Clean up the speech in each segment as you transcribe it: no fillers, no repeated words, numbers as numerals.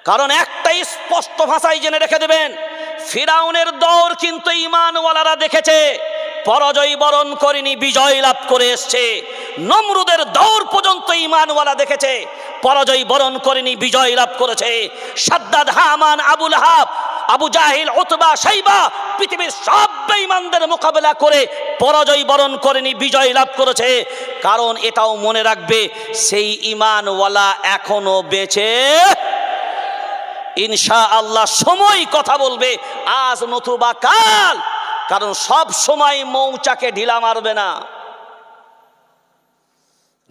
কারণ একটাই স্পষ্ট ভাষায় জেনে রেখে দেবেন, ফিরাউনের দৌড় কিন্তু ঈমানওয়ালারা দেখেছে, পরাজয় বরণ করেনি, বিজয় লাভ করে এসছে। নমরুদের দৌড় পর্যন্ত ঈমানওয়ালা দেখেছে, পরাজয় বরণ করেনি, বিজয় লাভ করেছে। সাদ্দাদ, হামান, আবু লাহাব, আবু জাহিল, উতবা, শাইবা পৃথিবীর সব বেঈমানদের মোকাবেলা করে পরাজয় বরণ করেনি, বিজয় লাভ করেছে। কারণ এটাও মনে রাখবে, সেই ঈমানওয়ালা এখনো বেঁচে ইনশাআল্লাহ। সময় কথা বলবে, আজ নতুবা কাল। কারণ সব সময় মৌচাকে ঢিলা মারবে না।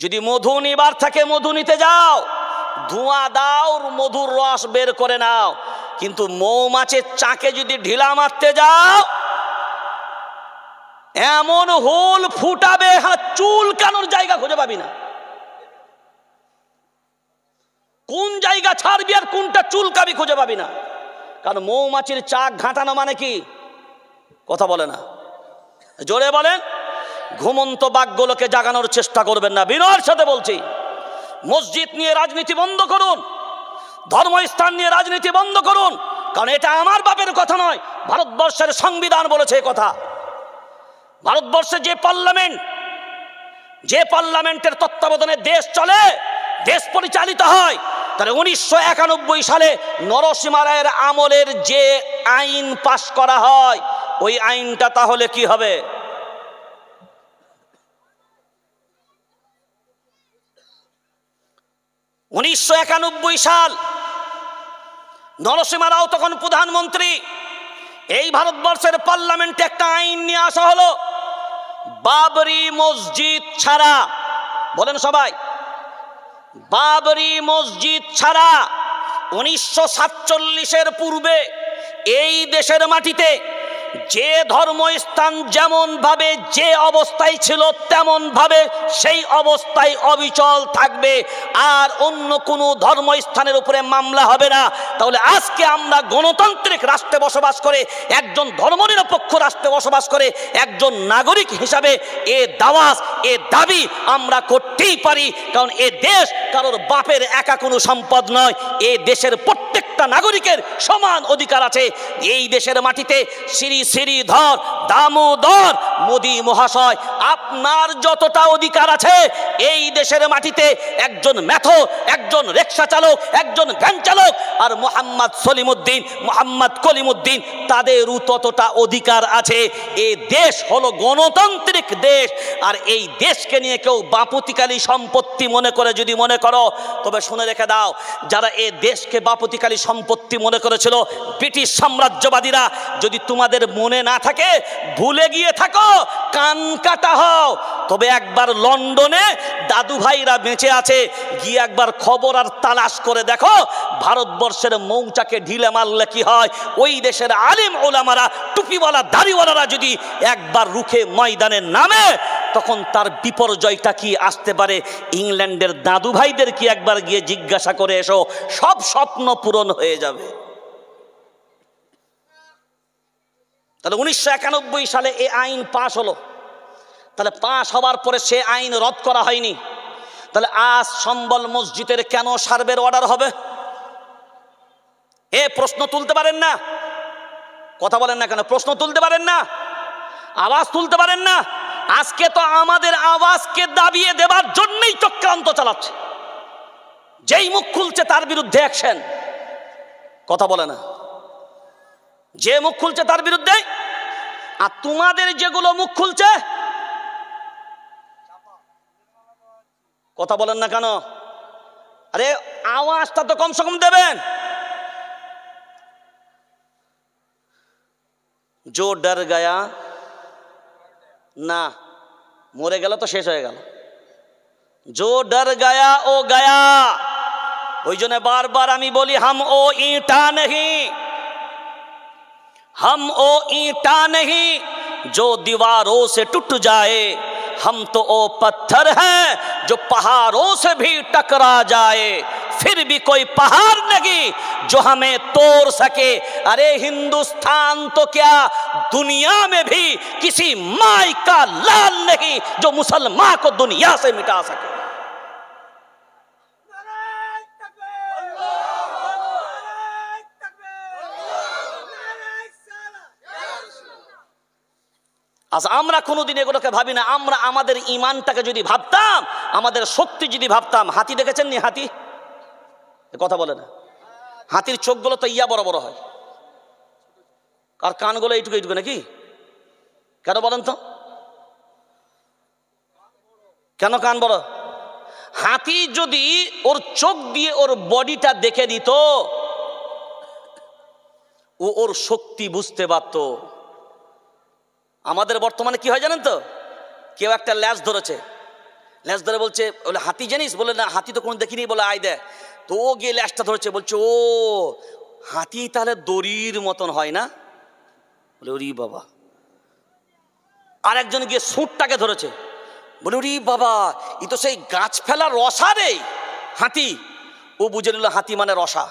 যদি মধু নিবার থাকে মধু নিতে যাও, ধোঁয়া দাও, মধুর রস বের করে নাও। কিন্তু মৌমাছির চাকে যদি ঢিলা মারতে যাও, এমন হোল ফুটাবে চুলকানোর জায়গা খুঁজে পাবি না। কোন জায়গা ছাড়বি আর কোনটা চুলকাবি খুঁজে পাবি না। কারণ মৌমাছির চাক ঘাঁটানো মানে কি? কথা বলে না, জোরে বলেন। ঘুমন্ত বাঘগুলোকে জাগানোর চেষ্টা করবেন না, বিনয়ের সাথে বলছি। মসজিদ নিয়ে রাজনীতি বন্ধ করুন, ধর্মস্থান নিয়ে রাজনীতি বন্ধ করুন। কারণ এটা আমার বাপের কথা নয়, ভারতবর্ষের সংবিধান বলেছে এই কথা। ভারতবর্ষে যে পার্লামেন্টের তত্ত্বাবধানে দেশ চলে, দেশ পরিচালিত হয়, তাহলে 1991 সালে নরসিংহ রায়ের আমলের যে আইন পাশ করা হয়, ওই আইনটা তাহলে কি হবে? সাল, নরসিংহ রাও তখন প্রধানমন্ত্রী। এই ভারতবর্ষের পার্লামেন্টে একটা আইন নিয়ে আসা হলো, বাবরি মসজিদ ছাড়া, বলেন সবাই, বাবরি মসজিদ ছাড়া 1947-এর পূর্বে এই দেশের মাটিতে যে ধর্মস্থান যেমন ভাবে যে অবস্থায় ছিল তেমন ভাবে সেই অবস্থায় অবিচল থাকবে, আর অন্য কোনো ধর্মস্থানের উপরে মামলা হবে না। তাহলে আজকে আমরা গণতান্ত্রিক রাষ্ট্রে বসবাস করে, একজন ধর্মনিরপেক্ষ রাষ্ট্রে বসবাস করে একজন নাগরিক হিসাবে এ দাওয়াজ, এ দাবি আমরা করতেই পারি। কারণ এ দেশ কারোর বাপের একা কোনো সম্পদ নয়, এ দেশের প্রত্যেকটা নাগরিকের সমান অধিকার আছে। এই দেশের মাটিতে শ্রীধর, দামোদর, মোদী মহাশয়, আপনার যতটা অধিকার আছে এই দেশের মাটিতে একজন ম্যাথো, একজন রিকশা চালক, একজন ভ্যান চালক আর মোহাম্মদ সলিমুদ্দিন, মোহাম্মদ কলিমুদ্দিন, তাদেরও ততটা অধিকার আছে। এই দেশ হলো গণতান্ত্রিক দেশ, আর এই দেশকে নিয়ে কেউ বাপতিকালী সম্পত্তি মনে করে যদি মনে করো, তবে শুনে রেখে দাও, যারা এই দেশকে বাপতিকালী সম্পত্তি মনে করেছিল ব্রিটিশ সাম্রাজ্যবাদীরা, যদি তোমাদের মনে না থাকে, ভুলে গিয়ে থাকো, কান কাটা হও, তবে একবার লন্ডনে দাদু ভাইরা বেঁচে আছে, গিয়ে একবার খবর আর তালাশ করে দেখো ভারতবর্ষের মৌচাকে ঢিলে মারলে কি হয়। ওই দেশের আলিম ওলামারা, টুপিওয়ালা দাড়িওয়ালারা যদি একবার রুখে ময়দানে নামে, তখন তার বিপর্যয়টা কি আসতে পারে। ইংল্যান্ডের দাদু ভাইদের কি একবার গিয়ে জিজ্ঞাসা করে এসো, সব স্বপ্ন পূরণ হয়ে যাবে। তাহলে 1991 সালে এই আইন পাশ হলো। তাহলে পাশ হওয়ার পরে সে আইন রদ করা হয়নি। তাহলে আজ সম্বল মসজিদের কেন সার্ভের অর্ডার হবে? এ প্রশ্ন তুলতে পারেন না? কথা বলেন না কেন? প্রশ্ন তুলতে পারেন না? আওয়াজ তুলতে পারেন না? আজকে তো আমাদের আওয়াজকে দাবিয়ে দেবার জন্যই চক্রান্ত চালাচ্ছে। যেই মুখ খুলছে তার বিরুদ্ধে অ্যাকশন। কথা বলে না, যে মুখ খুলছে তার বিরুদ্ধে। আর তোমাদের যেগুলো মুখ খুলছে, কথা বলেন না কেন? আরে আওয়াজটা তো কমসে কম দেবেন। जो डर गया না, মরে গেল তো শেষ হয়ে গেল। जो डर गया ओ गया। ওই জন্য বারবার আমি বলি, हम ओ ईंटा नहीं, हम ओ ईंटा नहीं जो दीवारों से टूट जाए, हम तो ओ पत्थर हैं जो पहाड़ों से भी टकरा जाए, फिर भी कोई पहाड़ नहीं जो हमें तोड़ सके। अरे हिंदुस्तान तो क्या, दुनिया में भी किसी माई का लाल नहीं जो मुसलमान को दुनिया से मिटा सके। আচ্ছা, আমরা কোনোদিন এগুলোকে ভাবি না। আমরা আমাদের ইমানটাকে যদি ভাবতাম, আমাদের শক্তি যদি ভাবতাম, হাতি দেখেছেন নি? হাতি কথা বলে না। হাতির চোখগুলো তো ইয়া বড় বড় হয়, আর কানগুলো এইটুকু এইটুকু নাকি? কেন বলেন তো, কেন কান বড়? হাতি যদি ওর চোখ দিয়ে ওর বডিটা দেখে দিত, ও ওর শক্তি বুঝতে পারত। আমাদের বর্তমানে কি হয় জানেন তো, কেউ একটা ল্যাজ ধরেছে, ল্যাজ ধরে বলছে, বলে হাতি জানিস? বলে না, হাতি তো কোনো দেখিনি। বলে আয় দেখ। তো ও গিয়ে ল্যাজটা ধরেছে, বলছে ও হাতি তাহলে দড়ির মতন হয় না? বলে ওরি বাবা। আর একজন গিয়ে সুঁটটাকে ধরেছে, বলে ওরি বাবা, ই তো সেই গাছ ফেলার রসা রে হাতি। ও বুঝে নিল হাতি মানে রসা।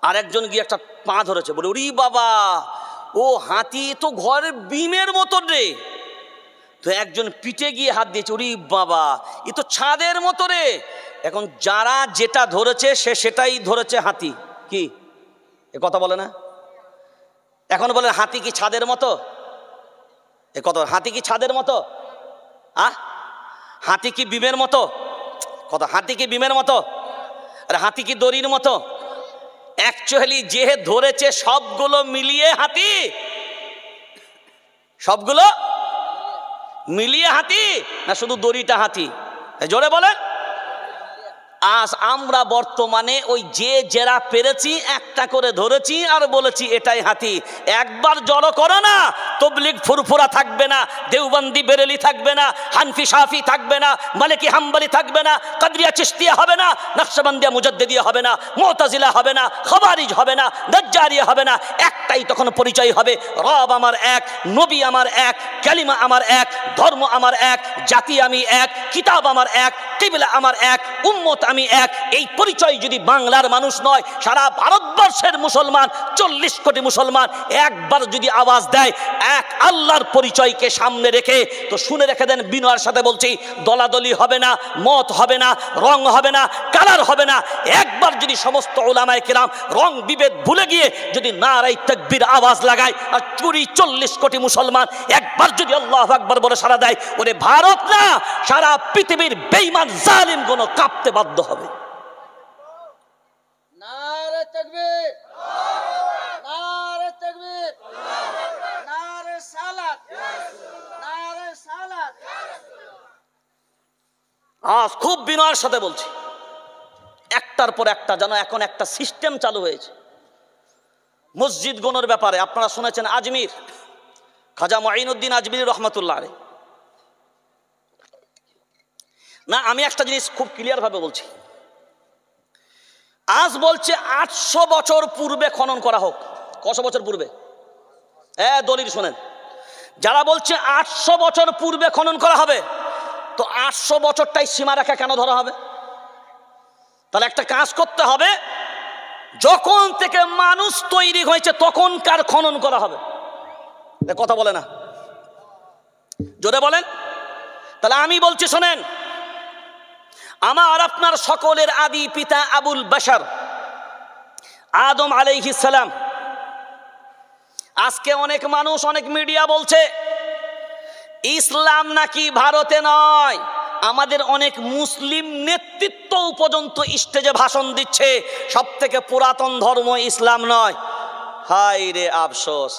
আর একজন গিয়ে একটা পা ধরেছে, বলে ওরি বাবা, ও হাতি তো ঘরের বিমের মতন রে। তো একজন পিঠে গিয়ে হাত দিয়েছে, ওরি বাবা, ই তো ছাদের মতো রে। এখন যারা যেটা ধরেছে সে সেটাই ধরেছে হাতি। কি এ কথা বলে না? এখন বলে হাতি কি ছাদের মতো? এ কথা, হাতি কি ছাদের মতো? হাতি কি বিমের মতো? কথা, হাতি কি বিমের মতো? আর হাতি কি দড়ির মতো? অ্যাকচুয়ালি যে ধরেছে সবগুলো মিলিয়ে হাতি, সবগুলো মিলিয়ে হাতি, না শুধু দড়িটা হাতি? জোরে বলে। আজ আমরা বর্তমানে ওই যে যারা পেরেছি একটা করে ধরেছি আর বলেছি এটাই হাতি। একবার জড়ো করো না, তবলিগ ফুরফুরা থাকবে না, দেওবন্দি বেরেলি থাকবে না, হানফি শাফি থাকবে না, মালিকি হাম্বলি থাকবে না, কাদরিয়া চিশতিয়া হবে না, নকশবন্দিয়া মুজাদ্দিদিয়া হবে না, মুতাজিলা হবে না, খাওয়ারিজ হবে না, দাজ্জালিয়া হবে না। একটাই তখন পরিচয় হবে, রব আমার এক, নবী আমার এক, কালিমা আমার এক, ধর্ম আমার এক, জাতি আমি এক, কিতাব আমার এক, কিবলা আমার এক, উম্মত আমি এক। এই পরিচয় যদি বাংলার মানুষ নয়, সারা ভারতবর্ষের মুসলমান 40 কোটি মুসলমান একবার যদি আওয়াজ দেয় এক আল্লাহর পরিচয়কে সামনে রেখে, তো শুনে রেখে দেন, বিনয়ের সাথে বলছি, দলাদলি হবে না, মত হবে না, রং হবে না, কালার হবে না। একবার যদি সমস্ত উলামায়ে কেরাম রং বিভেদ ভুলে গিয়ে যদি নারায়ে তাকবীর আওয়াজ লাগায়, আর 40 কোটি মুসলমান একবার যদি আল্লাহু আকবার বলে সারা দেয়, ওরে ভারত না, সারা পৃথিবীর বেঈমান জালিম গুলো কাঁপতে বাধ্য হবে। নারে তাকবীর, নারে তাকবীর, নারে সালাত, নারে সালাত। আজ খুব বিনয়ের সাথে বলছি, একটার পর একটা যেন এখন একটা সিস্টেম চালু হয়েছে মসজিদ গণের ব্যাপারে। আপনারা শুনেছেন আজমির, খাজা মুঈনুদ্দিন আজমিরি রহমাতুল্লাহ আলাইহি। না, আমি একটা জিনিস খুব ক্লিয়ার ভাবে বলছি, আজ বলছে 800 বছর পূর্বে খনন করা হোক। কত বছর পূর্বে? দলিল শোনেন, যারা বলছে 800 বছর পূর্বে খনন করা হবে, তো 800 বছরটাই সীমারেখা কেন ধরা হবে? তাহলে একটা কাজ করতে হবে, যখন থেকে মানুষ তৈরি হয়েছে তখনকার খনন করা হবে। কথা বলে না, জোরে বলেন। তাহলে আমি বলছি শোনেন, আমার আপনার সকলের আদি পিতা আবুল বাশার আদম আলাইহিস সালাম। আজকে অনেক মানুষ, অনেক মিডিয়া বলছে ইসলাম নাকি ভারতে নয়, আমাদের অনেক মুসলিম নেতৃত্ব পর্যন্ত স্টেজে ভাষণ দিচ্ছে সব থেকে পুরাতন ধর্ম ইসলাম নয়। হায় রে আফসোস,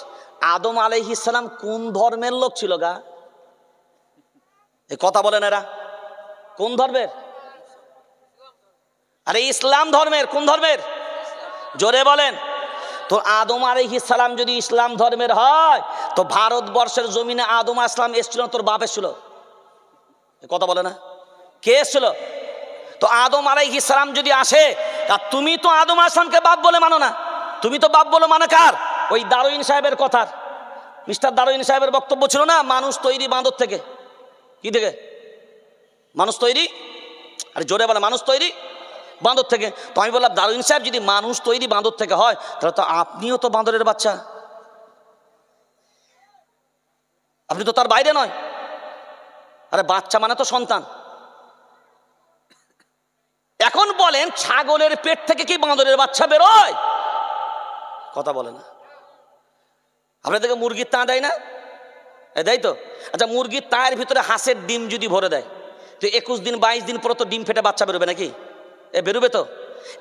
আদম আলাইহিস সালাম কোন ধর্মের লোক ছিল গা? এই কথা বলেন, এরা কোন ধর্মের? আরে ইসলাম ধর্মের। কোন ধর্মের? জোরে বলেন। তো আদম আলাইহিস সালাম যদি ইসলাম ধর্মের হয়, তো ভারতবর্ষের জমিনে আদম আসলাম এসেছিল, তোর বাপ এসেছিল? কথা বলে না, কে এসেছিল? তো আদম আলাইহিস সালাম যদি আসে, তা তুমি তো আদম আসলামকে বাপ বলে মানো না, তুমি তো বাপ বলে মানে কার? ওই দারুইন সাহেবের কথার, মিস্টার দারুইন সাহেবের বক্তব্য ছিল না, মানুষ তৈরি বাঁদর থেকে। কি থেকে মানুষ তৈরি? আরে জোরে বলে, মানুষ তৈরি বাঁদর থেকে। তো আমি বললাম, দারুইন সাহেব যদি মানুষ তৈরি বাঁদর থেকে হয়, তাহলে তো আপনিও তো বাঁদরের বাচ্চা, আপনি তো তার বাইরে নয়। আরে বাচ্চা মানে তো সন্তান। এখন বলেন, ছাগলের পেট থেকে কি বাঁদরের বাচ্চা বেরোয়? কথা বলে না। আপনাদেরকে মুরগির তা দেয় না? তাই তো? আচ্ছা, মুরগির তায়ের ভিতরে হাঁসের ডিম যদি ভরে দেয়, তো 21 দিন 22 দিন পর তো ডিম ফেটে বাচ্চা বেরোবে নাকি? বেরোবে তো।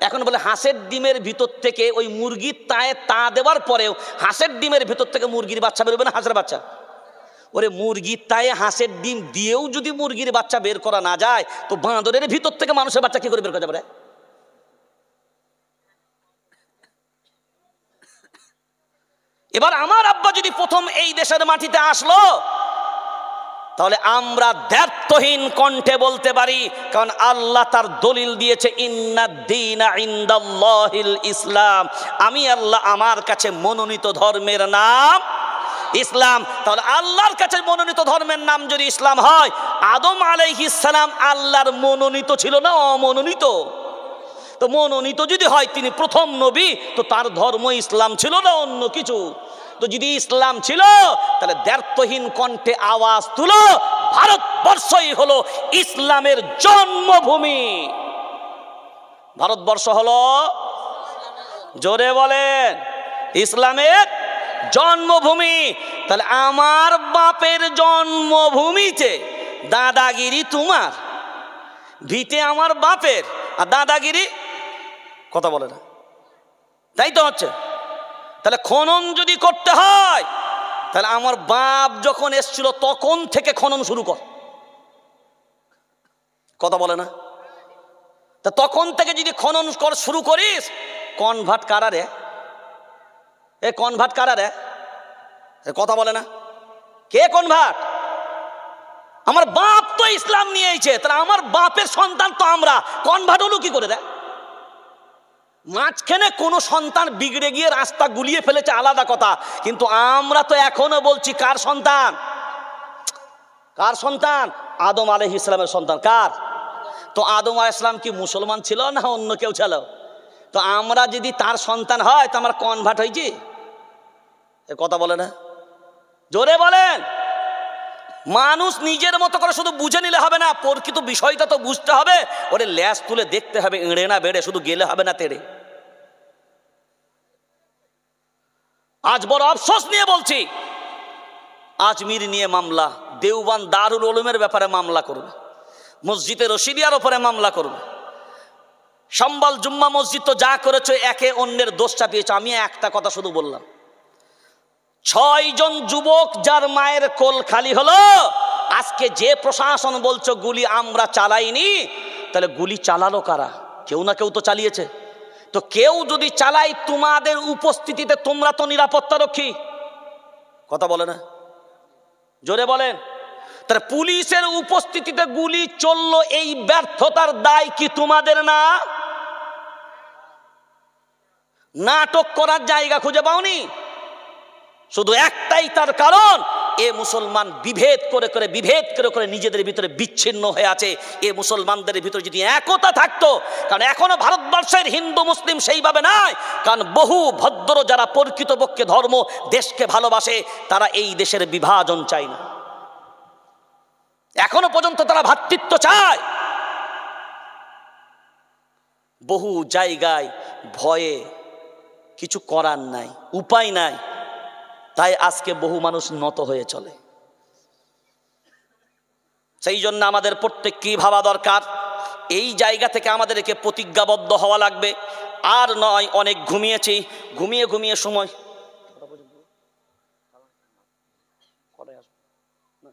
এখন বলে হাঁসের ডিমের ভিতর থেকে ওই মুরগির তায়ে তা দেওয়ার পরেও হাঁসের ডিমের ভিতর থেকে মুরগির বাচ্চা বেরোবে না হাঁসের বাচ্চা? ওরে, মুরগির তায়ে হাঁসের ডিম দিয়েও যদি মুরগির বাচ্চা বের করা না যায়, তো বাঁদরের ভিতর থেকে মানুষের বাচ্চা কি করে বের করা যাবে? এবার আমার আব্বা যদি প্রথম এই দেশের মাটিতে আসলো, তাহলে আমরা দ্ব্যর্থহীন কণ্ঠে বলতে পারি, কারণ আল্লাহ তার দলিল দিয়েছে, ইন্নাদ-দীনা ইনদাল্লাহিল ইসলাম, আমি আল্লাহ আমার কাছে মনোনীত ধর্মের নাম ইসলাম। তাহলে আল্লাহর কাছে মনোনীত ধর্মের নাম যদি ইসলাম হয়, আদম আলাইহিস সালাম আল্লাহর মনোনীত ছিল না অমনোনীত? তো মনোনীত যদি হয় তিনি প্রথম নবী, তো তার ধর্ম ইসলাম ছিল না অন্য কিছু? তো যদি ইসলাম ছিল, তাহলে দ্ব্যর্থহীন কণ্ঠে আওয়াজ তুলো, ভারতবর্ষই হলো ইসলামের জন্মভূমি। ভারতবর্ষ হলো, জোরে বলেন, ইসলামের জন্মভূমি। তাহলে আমার বাপের জন্মভূমিতে দাদাগিরি তোমার, ভিটে আমার বাপের, আর দাদাগিরি কথা বলে না, তাই তো হচ্ছে। তাহলে খনন যদি করতে হয়, তাহলে আমার বাপ যখন এসছিল তখন থেকে খনন শুরু কর, কথা বলে না? তা তখন থেকে যদি খনন শুরু করিস, কনভার্ট কারা রে? কনভার্ট কারা রে? কথা বলে না, কে কনভার্ট? আমার বাপ তো ইসলাম নিয়ে এসেছে, তাহলে আমার বাপের সন্তান তো আমরা, কনভার্ট হলো কি করে রে? মাঝখানে কোনো সন্তান বিগড়ে গিয়ে রাস্তা গুলিয়ে ফেলেছে আলাদা কথা, কিন্তু আমরা তো এখনো বলছি কার সন্তান? কার সন্তান? আদম আলাইহিস সালামের সন্তান। কার? তো আদম আলাইহিস সালাম কি মুসলমান ছিল না অন্য কেউ ছিল? তো আমরা যদি তার সন্তান হয়, তো আমরা কনভার্ট হয়েছি? কথা বলে না, জোরে বলেন। মানুষ নিজের মতো করে শুধু বুঝে নিলে হবে না, প্রকৃত বিষয়টা তো বুঝতে হবে। ওরে ল্যাস তুলে দেখতে হবে, এড়ে না বেড়ে, শুধু গেলে হবে না তেড়ে। আজ বড় আফসোস নিয়ে বলছি, আজমির নিয়ে মামলা, দেওবান দারুল উলুমের ব্যাপারে মামলা করবে, মসজিদে রশিদিয়ার ওপরে মামলা করবে, সম্বল জুম্মা মসজিদ তো যা করেছে একে অন্যের দোষ চাপিয়েছে। আমি একটা কথা শুধু বললাম, 6 জন যুবক যার মায়ের কোল খালি হলো, আজকে যে প্রশাসন বলছো গুলি আমরা চালাইনি, তাহলে গুলি চালালো কারা? কেউ না কেউ তো চালিয়েছে। তো কেউ যদি চালাই, তোমাদের উপস্থিতিতে তোমরা তো নিরাপত্তা রক্ষী, কথা বলে না, জোরে বলেন। তাহলে পুলিশের উপস্থিতিতে গুলি চললো, এই ব্যর্থতার দায় কি তোমাদের না? নাটক করার জায়গা খুঁজে পাওনি? শুধু একটাই তার কারণ, এ মুসলমান বিভেদ করে করে নিজেদের ভিতরে বিচ্ছিন্ন হয়ে আছে। এ মুসলমানদের ভিতরে যদি একতা থাকতো, কারণ এখনো ভারতবর্ষের হিন্দু মুসলিম সেইভাবে নাই, কারণ বহু ভদ্র যারা প্রকৃতপক্ষে ধর্ম দেশকে ভালোবাসে, তারা এই দেশের বিভাজন চায় না, এখনো পর্যন্ত তারা ভ্রাতৃত্ব চায়। বহু জায়গায় ভয়ে কিছু করার নাই, উপায় নাই, তাই আজকে বহু মানুষ নত হয়ে চলে। সেই জন্য আমাদের প্রত্যেককেই ভাবা দরকার, এই জায়গা থেকে আমাদেরকে প্রতিজ্ঞাবদ্ধ হওয়া লাগবে। আর নয়, অনেক ঘুমিয়েছি, ঘুমিয়ে সময়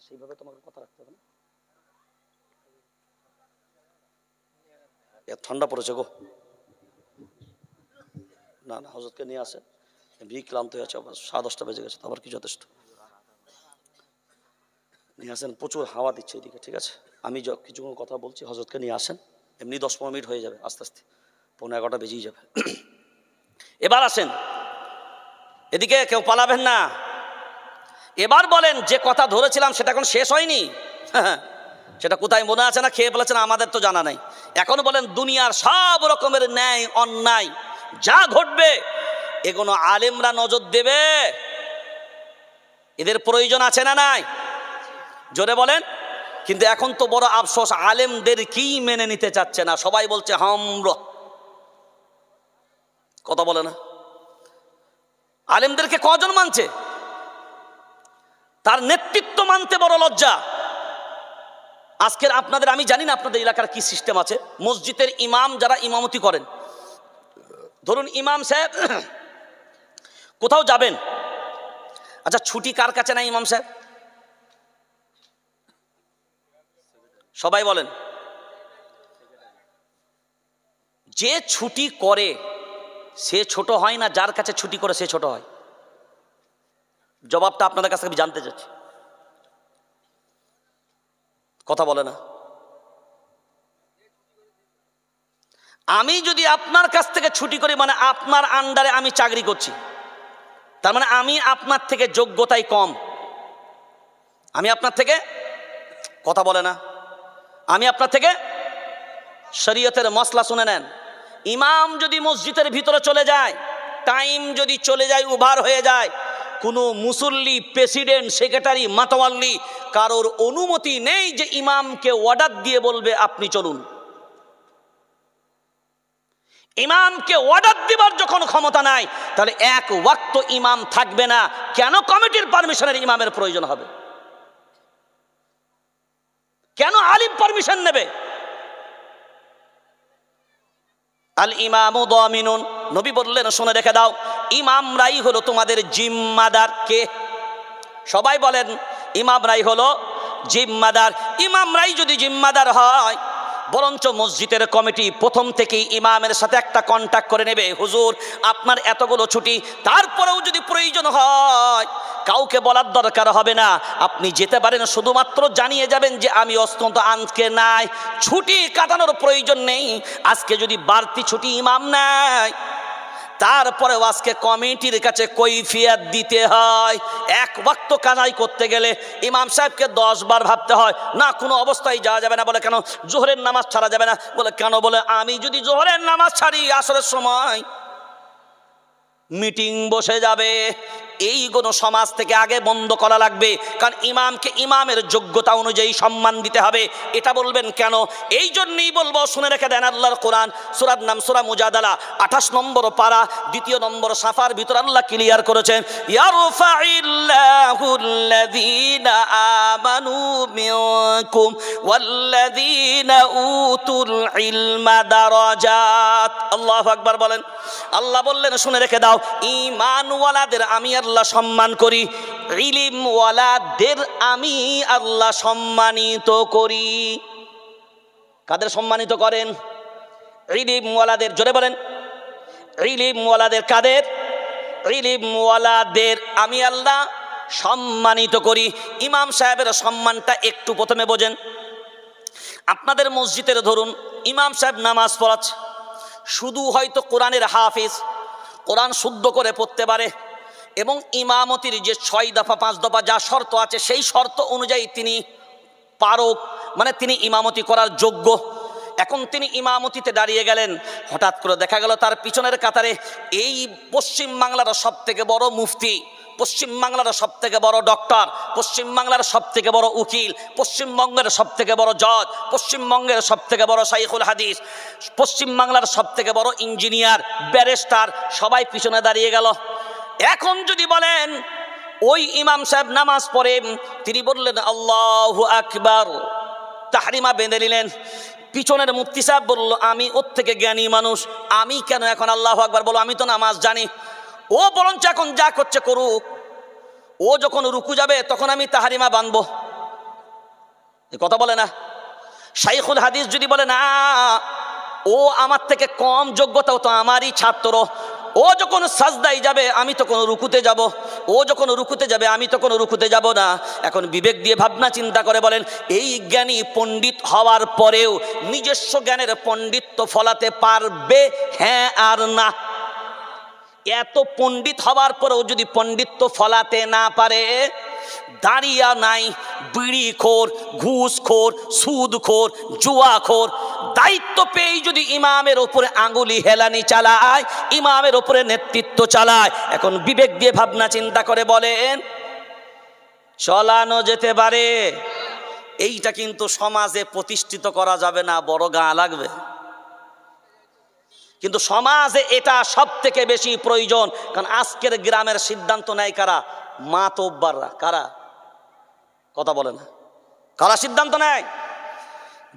সেইভাবে তোমাকে কথা রাখতে হবে না। ঠান্ডা পড়েছে গো, না হজরতকে নিয়ে আসে, ক্লান্ত হয়ে আছে, 10:30 বেজে গেছে, আবার কি যথেষ্ট নিয়ে আসেন, প্রচুর হাওয়া দিচ্ছে এদিকে, ঠিক আছে? আমি কিছুক্ষণ কথা বলছি, হজরতকে নিয়ে আসেন, এমনি 10-15 মিনিট হয়ে যাবে, আস্তে আস্তে 11:15 বেজেই যাবে। এবার আসেন এদিকে, কেউ পালাবেন না। এবার বলেন, যে কথা ধরেছিলাম সেটা এখন শেষ হয়নি, সেটা কোথায় মনে আছে না? খেয়ে বলেছেন আমাদের তো জানা নাই। এখন বলেন, দুনিয়ার সব রকমের ন্যায় অন্যায় যা ঘটবে, এগুলো আলেমরা নজর দেবে, এদের প্রয়োজন আছে না নাই? জোরে বলেন। কিন্তু এখন তো বড় আফসোস, আলেমদের কি মেনে নিতে চাচ্ছে না, সবাই বলছে হামরা, কথা বলে না। আলেমদেরকে কজন মানছে? তার নেতৃত্ব মানতে বড় লজ্জা। আজকের আপনাদের, আমি জানি না আপনাদের এলাকার কি সিস্টেম আছে, মসজিদের ইমাম যারা ইমামতি করেন, ধরুন ইমাম সাহেব কোথাও যাবেন, আচ্ছা ছুটি কার কাছে নাই ইমাম সাহেব? সবাই বলেন। যে ছুটি করে সে ছোট হয় না, যার কাছে ছুটি করে সে ছোট হয়? জবাবটা আপনাদের কাছে আমি জানতে চাচ্ছি, কথা বলে না। আমি যদি আপনার কাছ থেকে ছুটি করি, মানে আপনার আন্ডারে আমি চাকরি করছি, তার মানে আমি আপনার থেকে যোগ্যতায় কম, আমি আপনার থেকে, কথা বলে না, আমি আপনার থেকে শরীয়তের মসলা শুনে নেন। ইমাম যদি মসজিদের ভিতরে চলে যায়, টাইম যদি চলে যায়, ওভার হয়ে যায়, কোনো মুসল্লি, প্রেসিডেন্ট, সেক্রেটারি, মাতওয়াল্লি কারোর অনুমতি নেই যে ইমামকে অর্ডার দিয়ে বলবে আপনি চলুন। ইমামকে অর্ডার দিবার যখন ক্ষমতা নাই, তাহলে এক ওয়াক্ত ইমাম থাকবে না। কেন কমিটির পারমিশনের ইমামের প্রয়োজন হবে? কেন আলিম পারমিশন নেবে? আল ইমামু দামিনুন, নবী বললেন শুনে রেখে দাও, ইমামরাই হলো তোমাদের জিম্মাদার। কে? সবাই বলেন, ইমামরাই হলো জিম্মাদার। ইমামরাই যদি জিম্মাদার হয়, বরঞ্চ মসজিদের কমিটি প্রথম থেকেই ইমামের সাথে একটা কন্ট্যাক্ট করে নেবে, হুজুর আপনার এতগুলো ছুটি, তারপরেও যদি প্রয়োজন হয় কাউকে বলার দরকার হবে না, আপনি যেতে পারেন, শুধুমাত্র জানিয়ে যাবেন যে আমি অত্যন্ত আজকে নাই, ছুটি কাটানোর প্রয়োজন নেই। আজকে যদি বাড়তি ছুটি ইমাম নাই, তারপরেও আজকে কমিটির কাছে কৈফিয়ত দিতে হয়। এক ওয়াক্ত কাজাই করতে গেলে ইমাম সাহেবকে 10 বার ভাবতে হয়, না কোনো অবস্থায় যাওয়া যাবে না। বলে কেন? জোহরের নামাজ ছাড়া যাবে না। বলে কেন? বলে আমি যদি জোহরের নামাজ ছাড়ি, আসরের সময় মিটিং বসে যাবে। এইগুলো সমাজ থেকে আগে বন্ধ করা লাগবে, কারণ ইমামকে ইমামের যোগ্যতা অনুযায়ী সম্মান দিতে হবে। এটা বলবেন কেন? এই জন্যই বলবো, শুনে রেখে দেন, আল্লাহর কোরআন, সূরার নাম সূরা মুজাদালা, 28 নম্বর পারা, 2 নম্বর সাফার ভিতর আল্লাহ ক্লিয়ার করেছেন, ইয়ারফাইল্লাহুল্লাযীনা আমানু মিনকুম ওয়াল্লাযীনা উতুল ইলমা দারাজাত। আল্লাহু আকবার বলেন। আল্লাহ বললেন শুনে রেখে দাও, ঈমানওয়ালাদের আমি আল্লাহ সম্মান করি, ইলমওয়ালাদের আমি আল্লাহ সম্মানিত করি। কাদের সম্মানিত করেন? ইলমওয়ালাদের। জোরে বলেন, ইলমওয়ালাদের। কাদের? ইলমওয়ালাদের আমি আল্লাহ সম্মানিত করি। ইমাম সাহেবের সম্মানটা একটু প্রথমে বোঝেন। আপনাদের মসজিদের ধরুন ইমাম সাহেব নামাজ পড়াচ্ছে, শুধু হয়তো কোরআনের হাফিজ, কোরআন শুদ্ধ করে পড়তে পারে, এবং ইমামতির যে 6 দফা 5 দফা যা শর্ত আছে, সেই শর্ত অনুযায়ী তিনি পারক, মানে তিনি ইমামতি করার যোগ্য। এখন তিনি ইমামতিতে দাঁড়িয়ে গেলেন, হঠাৎ করে দেখা গেল তার পিছনের কাতারে এই পশ্চিম বাংলার সব থেকে বড় মুফতি, পশ্চিম বাংলার সব থেকে বড় ডক্টর, পশ্চিম বাংলার সব থেকে বড় উকিল, পশ্চিমবঙ্গের সব থেকে বড় জজ, পশ্চিমবঙ্গের সব থেকে বড় শাইখুল হাদিস, পশ্চিম বাংলার সব থেকে বড় ইঞ্জিনিয়ার, ব্যারিস্টার, সবাই পিছনে দাঁড়িয়ে গেল। এখন যদি বলেন ওই ইমাম সাহেব নামাজ পড়েন, তিনি বললেন আল্লাহু আকবার, তাহরিমা বেঁধে নিলেন। পিছনের মুফতি সাহেব বলল, আমি ওর থেকে জ্ঞানী মানুষ, আমি কেন এখন আল্লাহু আকবার বলো, আমি তো নামাজ জানি। ও বরঞ্চ এখন যা করছে করুক, ও যখন রুকু যাবে তখন আমি তাহরিমা বাঁধবো। কথা বলে না? শাইখুল হাদিস যদি বলে না, ও আমার থেকে কম যোগ্যতা, ও তো আমারই ছাত্র, ও যখন সাজদায় যাবে আমি তো কোনো রুকুতে যাব, ও যখন রুকুতে যাবে আমি তো কোনো রুকুতে যাব না। এখন বিবেক দিয়ে ভাবনা চিন্তা করে বলেন, এই জ্ঞানী পণ্ডিত হওয়ার পরেও নিজস্ব জ্ঞানের পণ্ডিত্য ফলাতে পারবে? হ্যাঁ আর না? এত পণ্ডিত হওয়ার পরেও যদি পণ্ডিত্য ফলাতে না পারে, দাঁড়িয়া নাই, বিড়িখোর, ঘুষখোর, সুদখোর, জুয়াখোর, দায়িত্ব পেয়ে যদি ইমামের ওপরে আঙ্গুলি হেলানি চালায়, ইমামের ওপরে নেতৃত্ব চালায়, এখন বিবেক দিয়ে ভাবনা চিন্তা করে বলেন চলানো যেতে পারে? এইটা কিন্তু সমাজে প্রতিষ্ঠিত করা যাবে না, বড় গা লাগবে। কিন্তু সমাজে এটা সব থেকে বেশি প্রয়োজন, কারণ আজকের গ্রামের সিদ্ধান্ত নেয় কারা? মাতব্বররা। কারা? কথা বলে না। কারা সিদ্ধান্ত নেয়?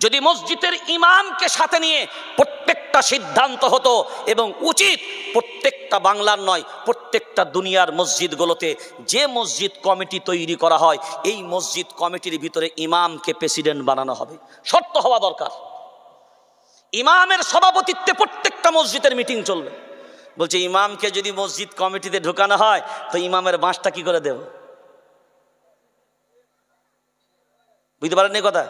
যদি মসজিদের ইমামকে সাথে নিয়ে প্রত্যেকটা সিদ্ধান্ত হতো, এবং উচিত প্রত্যেকটা বাংলার নয়, প্রত্যেকটা দুনিয়ার মসজিদগুলোতে যে মসজিদ কমিটি তৈরি করা হয়, এই মসজিদ কমিটির ভিতরে ইমামকে প্রেসিডেন্ট বানানো হবে, শর্ত হওয়া দরকার। ইমামের সভাপতিত্বে প্রত্যেকটা মসজিদের মিটিং চলবে। বলছে ইমামকে যদি মসজিদ কমিটিতে ঢুকানো হয় তো ইমামের বাঁশটা কি করে দেব? বুঝতে পারেননি কথা?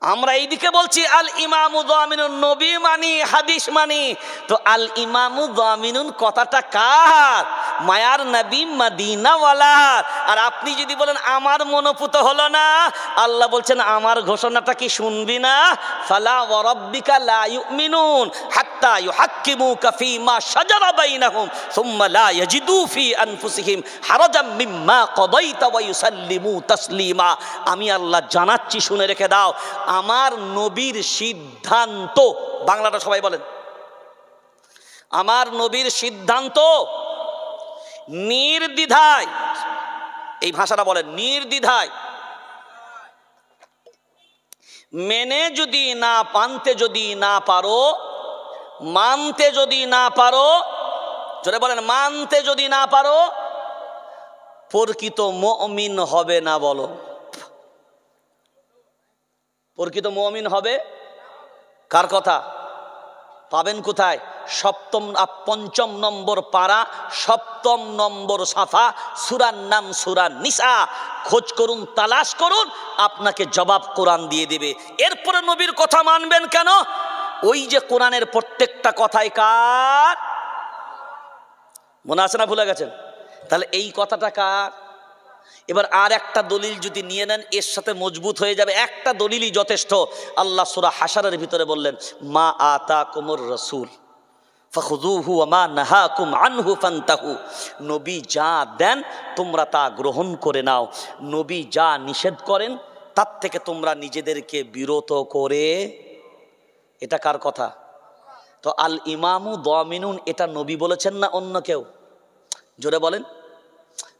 আমরা এইদিকে বলছি আল ইমামু যামিনুন, নবী মানি, হাদিস মানি, তো আল ইমামু যামিনুন কথাটা কার? মায়ার নবী মদিনাওয়ালার। আর আপনি যদি বলেন আমার মনোপুত হলো না, আল্লাহ বলছেন আমার ঘোষণাটা কি শুনবি না? ফালা ওয়া রাব্বিকা লা ইউমিনুন হাত্তা ইউহাক্কিমুকা ফীমা শাজারা বাইনাহুম সুম্মা লা ইয়াজিদু ফি আনফুসিহিম হারাজাম মিম্মা কাদাইতা ওয়া ইউসাল্লিমু তাসলিমা। আমি আল্লাহ জানাচ্ছি, শুনে রেখে দাও, আমার নবীর সিদ্ধান্ত, বাংলাটা সবাই বলেন, আমার নবীর সিদ্ধান্ত নির্দ্বিধায়, এই ভাষাটা বলেন, নির্দ্বিধায় মেনে যদি না, মানতে যদি না পারো, মানতে যদি না পারো, জোরে বলেন, মানতে যদি না পারো, প্রকৃত মুমিন হবে না। বলো, প্রকৃত মুমিন হবে? কার কথা? পাবেন কোথায়? পঞ্চম নম্বর পারা, 7ম নম্বর সাফা, সূরার নাম সূরা নিসা। খোঁজ করুন, তালাশ করুন, আপনাকে জবাব কোরআন দিয়ে দেবে। এরপরে নবীর কথা মানবেন কেন? ওই যে কোরআনের প্রত্যেকটা কথাই কার? মনে আছে না, ভুলে গেছেন? তাহলে এই কথাটা কার? এবার আর একটা দলিল যদি নিয়ে নেন, এর সাথে মজবুত হয়ে যাবে। একটা দলিলই যথেষ্ট। আল্লাহ সূরা হাশরের ভিতরে বললেন, মা আতাকুমুর রাসূল ফাখুযুহু ওয়া মা নাহাকুম আনহু ফান্তাহু। নবী যা দেন তোমরা তা গ্রহণ করে নাও, নবী যা নিষেধ করেন তার থেকে তোমরা নিজেদেরকে বিরত করে। এটা কার কথা? তো আল ইমামু যামিনুন, এটা নবী বলেছেন না অন্য কেউ? জোরে বলেন,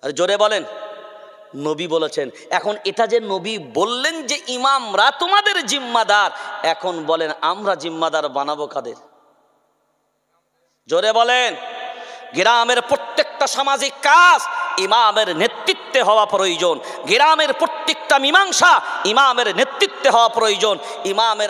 আরে জোরে বলেন। নবী বলেছেন। এখন এটা যে নবী বললেন যে ইমামরা তোমাদের জিম্মাদার, এখন বলেন আমরা জিম্মাদার বানাবো কাদের? জোরে বলেন। গ্রামের প্রত্যেকটা সামাজিক কাজ ইমামের নেতৃত্বে হওয়া প্রয়োজন। গ্রামের প্রত্যেকটা মীমাংসা ইমামের নেতৃত্বে হওয়া প্রয়োজন। ইমামের